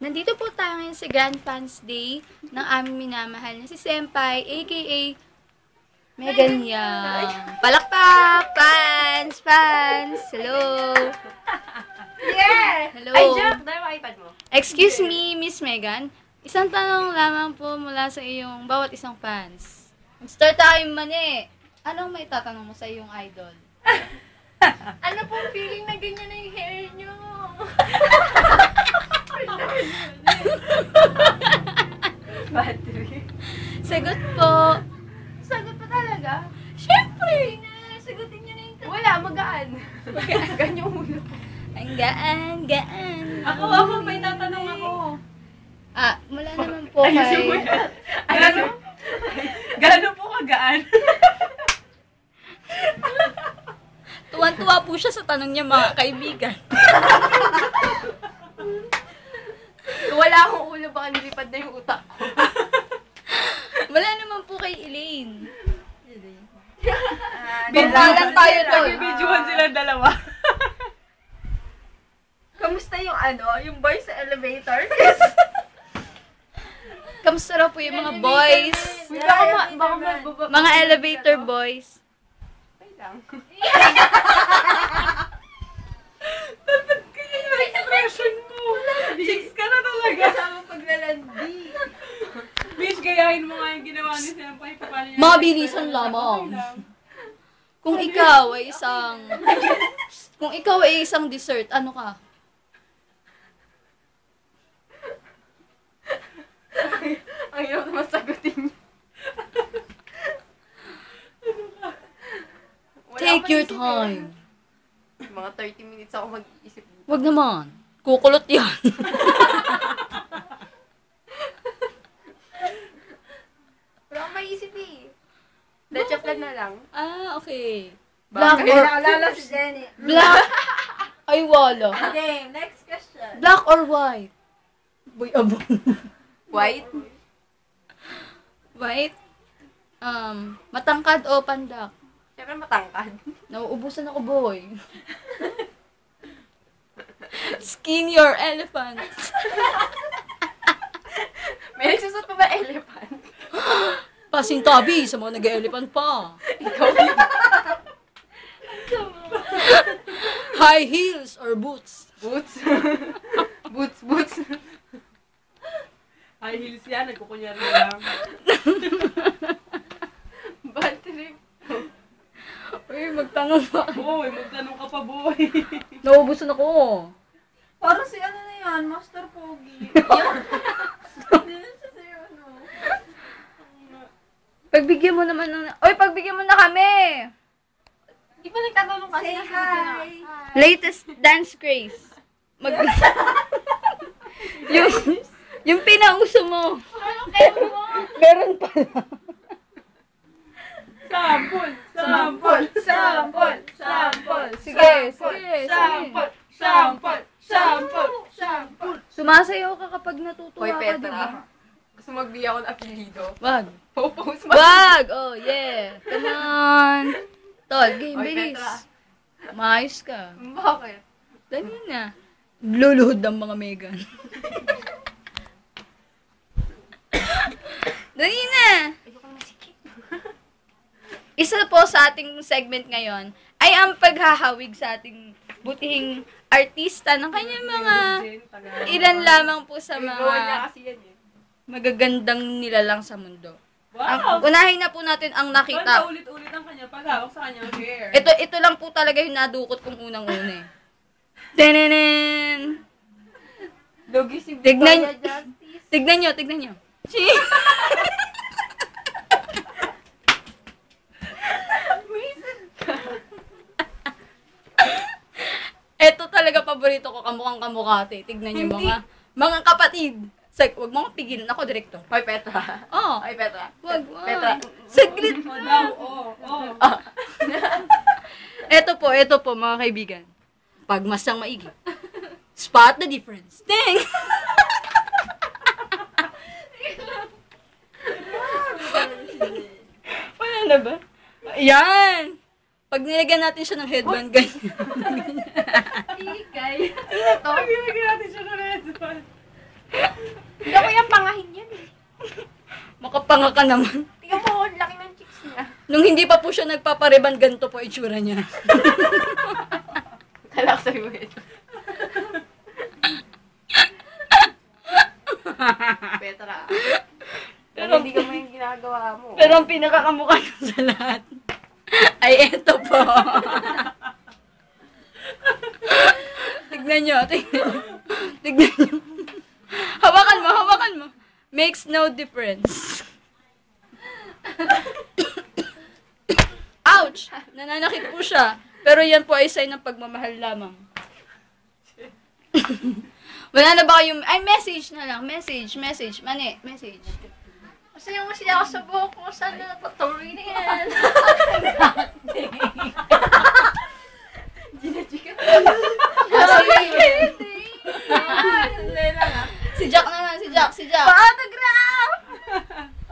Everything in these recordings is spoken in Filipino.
Nandito po tayo ngayon sa Grand Fans Day ng aming minamahal na si Senpai, aka Megan Yang. Palakpak! Fans! Fans! Hello! Yeah! Hello! Ay, Jack! Dahil ang iPad mo. Excuse me, Miss Megan. Isang tanong lamang po mula sa iyong bawat isang fans. Start tayo mani. Anong may tatanong mo sa iyong idol? Ano pong feeling na ganyan na yung hair nyo? Battery. Sagot po. Sagot pa talaga? Siyempre! Sagutin nyo na yung tanong. Wala, magaan. Magaan yung ulo. Ang gaan, gaan. Ako, may tatanong ako. Mula naman po kay... Gano'n po kagaan? Tuwan-tuwa po siya sa tanong niya, mga kaibigan. Wala akong ulo, baka nilipad na yung utak ko. Wala naman po kay Elaine. Bigyan tayo doon. Nag-videohan sila dalawa. Kamusta yung yung boy sa elevator? Kamusta raw po yung mga boys? Baka Mga elevator boys. lang. Dapat kaya yung expression mo. Chicks ka na talaga. Kasama paglalandi. Bitch, gayahin mo nga yung ginawa ni Senpai. Mabilisan lamang. Kung ikaw ay isang dessert, ano ka? Ang hirap naman sagutin niyo. Take your time. Mga 30 minutes ako mag-iisip. Wag naman. Kukulot yan. Pero ako maisip eh. Dachaplan na lang. Okay. Black Black or... Naalala si Jenny. Black... Ay, wala. Okay, next question. Black or white? Boy, abo. White? White? Matangkad o pandak? Siyempre matangkad. Nauubusan ako, boy. Skin your elephant. May nagsusot pa ba elephant? Pasintabi sa mga nag-elephant pa. Ikaw yun. High heels or boots? Boots. Boots. High heels yan, nagkukunyari lang. Bad trip. Uy, magtanong pa. Boy, magtanong ka pa, boy. Nauubusan ako. Parang si ano na yan, Master Pogi. Hindi na siya sa'yo, ano. Pagbigyan mo naman ng... Uy, pagbigyan mo na kami! Di ba nagtatanong kasi? Say hi. Latest dance craze. yung pinauso mo. Anong kayo mo? Meron pala. Sample. Sige. Sample. Sumasayaw ka kapag natutuwa Hoy, ka, Petra. diba? Gusto magbigay ako ng apelido. Wag. Post Wag! Oh, yeah. Come on. Tol, game, Hoy, bilis. Petra. Maayos ka. Bakit? Dali na. Luluhod ang mga Megan. Dali na. Isa po sa ating segment ngayon ay ang paghahawig sa ating butihing artista ng kanyang mga ilan lamang po sa Gawa niya mga kasi yan eh. magagandang nilalang sa mundo. Wow! Unahin na po natin ang Banda nakita. ulit-ulit ang kanya paghawak sa kanyang hair. Ito lang po talaga yung nadukot kong unang-una eh. Tenenen! Logi si Tignan- Victoria Justice. Tignan nyo. Ito talaga paborito ko, kamukhang kamukate. Tignan nyo mga kapatid. Wag mo pigilan ako, direktor. Hoy, Petra. Oh, Hoy, Petra. wag. Petra. Saglit. O daw, oo. Ito po, mga kaibigan. Pagmasang maigi. Spot the difference. Ding! Wala na ba? Ayan! Pag nilagyan natin siya ng headband, ganyan. Ikay. Pag nilagyan natin siya ng headband. Panga ka naman. Tingnan mo, laki ng chicks niya. Nung hindi pa po siya nagpapareban, ganito po itsura niya. Kalak sa'yo ito. Petra. Pero hindi ka mo yung ginagawa mo. Pero ang pinakakamukha niya sa lahat ay eto po. Tignan nyo. Tignan nyo. Hawakan mo. Makes no difference. Ouch! Nananakit po siya. Pero yan po ay sign ng pagmamahal lamang. Wala na ba kayong... Ay, message na lang. Message. Mani, message. Masaya ako sa buhok ko. Sana patuloy na yan. Ginachika. Si Jack naman, si Jack. Pa-autograph!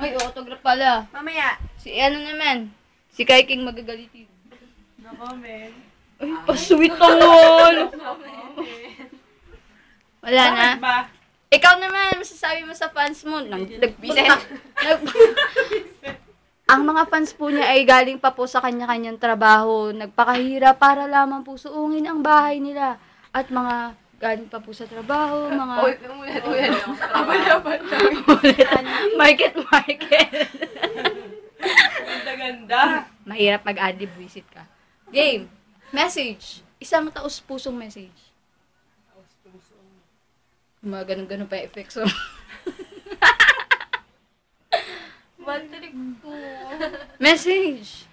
Ay, autograph pala. Mamaya. Si ano naman? Si Kai King magagalitin. No comment. Ay, pa-sweet naman. Wala na. Bakit ba? Ikaw naman, masasabi mo sa fans mo. Ang mga fans po niya ay galing pa po sa kanya-kanyang trabaho. Nagpakahirap para lamang po suungin ang bahay nila. At mga galing pa po sa trabaho, mga... Ulit. Abal-abal. Market. Ganda-ganda. Mahirap mag-adlib, visit ka. Game. Message. Isang taos-pusong message. Mga ganun-ganun pa yung effects. So. Bandalig ko. Message.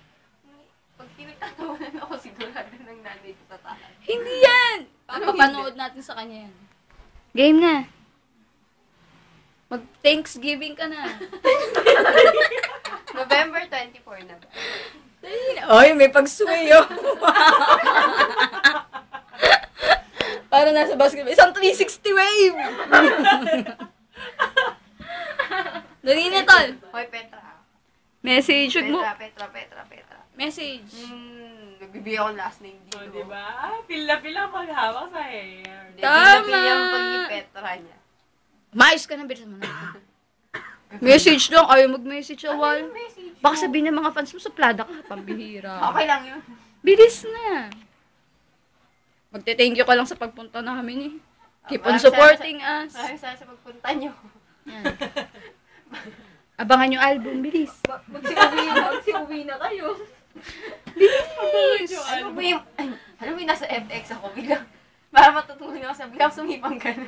Pag pinagtatawanan ako, sigurado ng nanay ko tatahan. Hindi yan! Papapanood natin sa kanya yan. Game na. Mag-Thanksgiving ka na. November 24 na ba? Oy, may pag-sway oh. Para nasa basketball. Isang 360 wave! Dali na, tol. Hoy, Petra. Message. Shoot mo. Petra. Message. Nagbibigay ako last name dito. So, diba? Feel na maghawak sa hair. Tama. Pinapili pag ni Petra niya. Maayos ka na, bilisan mo na. Message lang. Ayaw mag-message a while. Message. Baka sabihin ng mga fans mo, suplada ka. Pambihira. Okay lang yun. Bilis na. Magte-thank you ka lang sa pagpunta namin eh. Keep on Maraming supporting us. Maraming sana sa pagpunta nyo. Yan. Abangan yung album, bilis. Magsiuwi na kayo. Bilis! Alam mo yung, nasa FX ako bilang, para matutulog ako sa bilang sumipang ka na.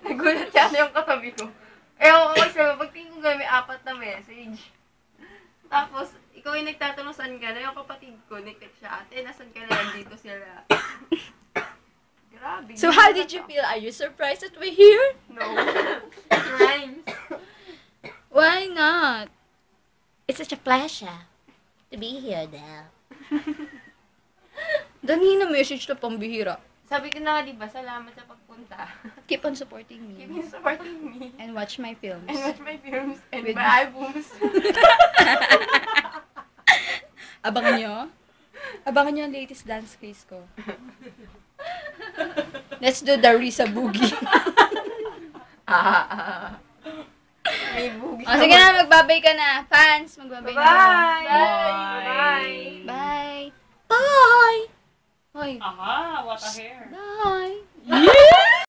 Nagulat siya na yung katabi ko. Ako kasi, pagtingin ko may 4 na message. Tapos, ikaw yung nagtatanong saan ka na, yung kapatid ko, nag-text siya, ate, nasan ka na, dito sila. Grabe. So how did you feel? Are you surprised that we're here? No. It rhymes. Why not? It's such a pleasure to be here now. Dani na message na pambihira. Sabi ko na nga, diba, salamat sa pagpunta. Keep on supporting Keep me. on supporting me. And watch my films. And watch my films and With- my albums. Abangan nyo? Abangan nyo ang latest dance craze ko. Let's do the Risa Boogie. May boogie. Sige na, magbabay ka na. Fans, magbabay na. Bye! Bye! Bye! Hoy. Aha, what a hair. Bye! Yeah!